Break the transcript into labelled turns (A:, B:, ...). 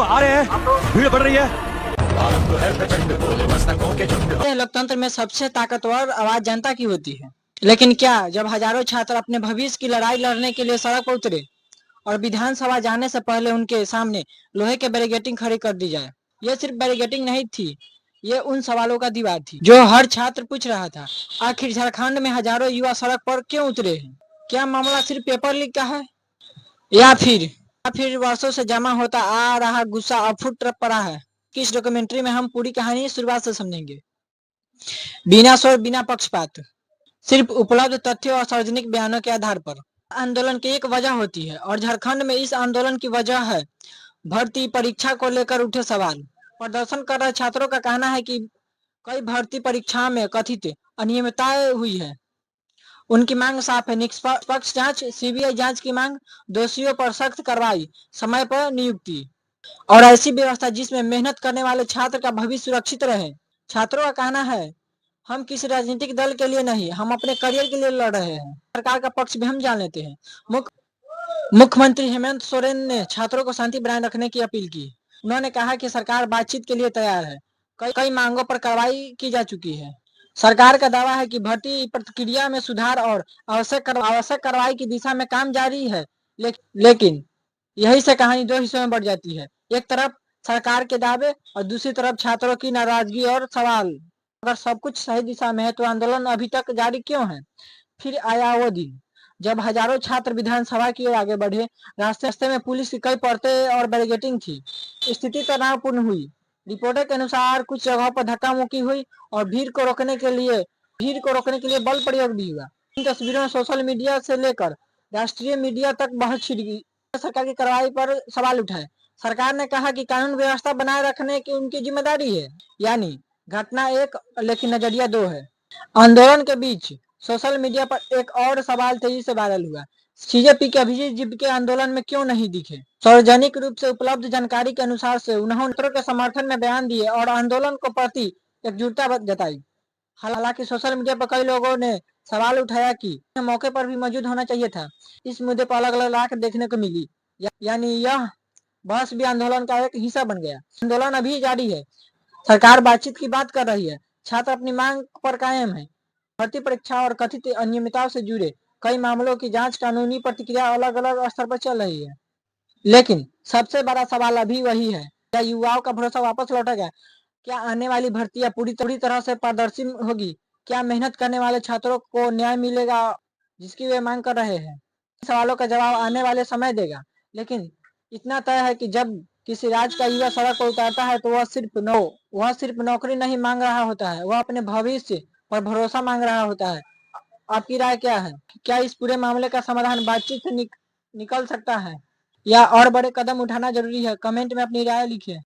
A: आ रहे हैं, भीड़ बढ़ रही है।
B: लोकतंत्र में सबसे ताकतवर आवाज जनता की होती है, लेकिन क्या जब हजारों छात्र अपने भविष्य की लड़ाई लड़ने के लिए सड़क पर उतरे और विधानसभा जाने से पहले उनके सामने लोहे के बैरिकेडिंग खड़ी कर दी जाए। यह सिर्फ बैरिकेडिंग नहीं थी, ये उन सवालों का दीवार थी जो हर छात्र पूछ रहा था। आखिर झारखंड में हजारों युवा सड़क पर क्यों उतरे हैं? क्या मामला सिर्फ पेपर लीक का है, या फिर वर्षों से जमा होता आ रहा गुस्सा अब फूट पड़ा है? किस डॉक्यूमेंट्री में हम पूरी कहानी शुरुआत से समझेंगे, बिना शोर बिना पक्षपात, सिर्फ उपलब्ध तथ्यों और सार्वजनिक बयानों के आधार पर। आंदोलन की एक वजह होती है और झारखंड में इस आंदोलन की वजह है भर्ती परीक्षा को लेकर उठे सवाल। प्रदर्शन कर रहे छात्रों का कहना है कि कई भर्ती परीक्षा में कथित अनियमितताएं हुई है। उनकी मांग साफ है, निष्पक्ष जांच, सीबीआई जांच की मांग, दोषियों पर सख्त कार्रवाई, समय पर नियुक्ति और ऐसी व्यवस्था जिसमें मेहनत करने वाले छात्र का भविष्य सुरक्षित रहे। छात्रों का कहना है, हम किसी राजनीतिक दल के लिए नहीं, हम अपने करियर के लिए लड़ रहे हैं। सरकार का पक्ष भी हम जान लेते हैं। मुख्यमंत्री हेमंत सोरेन ने छात्रों को शांति बनाए रखने की अपील की। उन्होंने कहा कि सरकार बातचीत के लिए तैयार है, कई मांगों पर कार्रवाई की जा चुकी है। सरकार का दावा है कि भर्ती प्रक्रिया में सुधार और आवश्यक कार्रवाई की दिशा में काम जारी है। लेकिन यही से कहानी दो हिस्सों में बढ़ जाती है। एक तरफ सरकार के दावे और दूसरी तरफ छात्रों की नाराजगी और सवाल। अगर सब कुछ सही दिशा में है तो आंदोलन अभी तक जारी क्यों है? फिर आया वो दिन जब हजारों छात्र विधानसभा की ओर आगे बढ़े। रास्ते में पुलिस की कई परतें और बैरिकेडिंग थी। स्थिति तनावपूर्ण हुई। रिपोर्टर के अनुसार कुछ जगहों पर धक्का मुक्की हुई और भीड़ को रोकने के लिए बल प्रयोग भी हुआ। इन तस्वीरों में सोशल मीडिया से लेकर राष्ट्रीय मीडिया तक बहस छिड़ गई। सरकार की कार्रवाई पर सवाल उठाए। सरकार ने कहा कि कानून व्यवस्था बनाए रखने की उनकी जिम्मेदारी है, यानी घटना एक लेकिन नजरिया दो है। आंदोलन के बीच सोशल मीडिया पर एक और सवाल तेजी से वायरल हुआ। सीजेपी के अभिजीत जीविके आंदोलन में क्यों नहीं दिखे? सार्वजनिक रूप से उपलब्ध जानकारी के अनुसार से उन्होंने के समर्थन में बयान दिए और आंदोलन को प्रति एकजुटता जताई। हालांकि सोशल मीडिया पर कई लोगों ने सवाल उठाया कि मौके पर भी मौजूद होना चाहिए था। इस मुद्दे पर अलग अलग राय देखने को मिली, यानी यह बहस भी आंदोलन का एक हिस्सा बन गया। आंदोलन अभी जारी है, सरकार बातचीत की बात कर रही है, छात्र अपनी मांग पर कायम है। भर्ती परीक्षा और कथित अनियमितताओं से जुड़े कई मामलों की जांच, कानूनी प्रतिक्रिया अलग अलग स्तर पर चल रही है। लेकिन सबसे बड़ा सवाल अभी वही है, क्या युवाओं का भरोसा वापस लौटेगा? क्या आने वाली भर्तियां पूरी तरह से पारदर्शी होगी? क्या मेहनत करने वाले छात्रों को न्याय मिलेगा जिसकी वे मांग कर रहे हैं? सवालों का जवाब आने वाले समय देगा। लेकिन इतना तय है कि जब किसी राज्य का युवा सड़क पर उतरता है तो वह सिर्फ नौकरी नहीं मांग रहा होता है, वह अपने भविष्य पर भरोसा मांग रहा होता है। आपकी राय क्या है? क्या इस पूरे मामले का समाधान बातचीत से निकल सकता है या और बड़े कदम उठाना जरूरी है? कमेंट में अपनी राय लिखिए।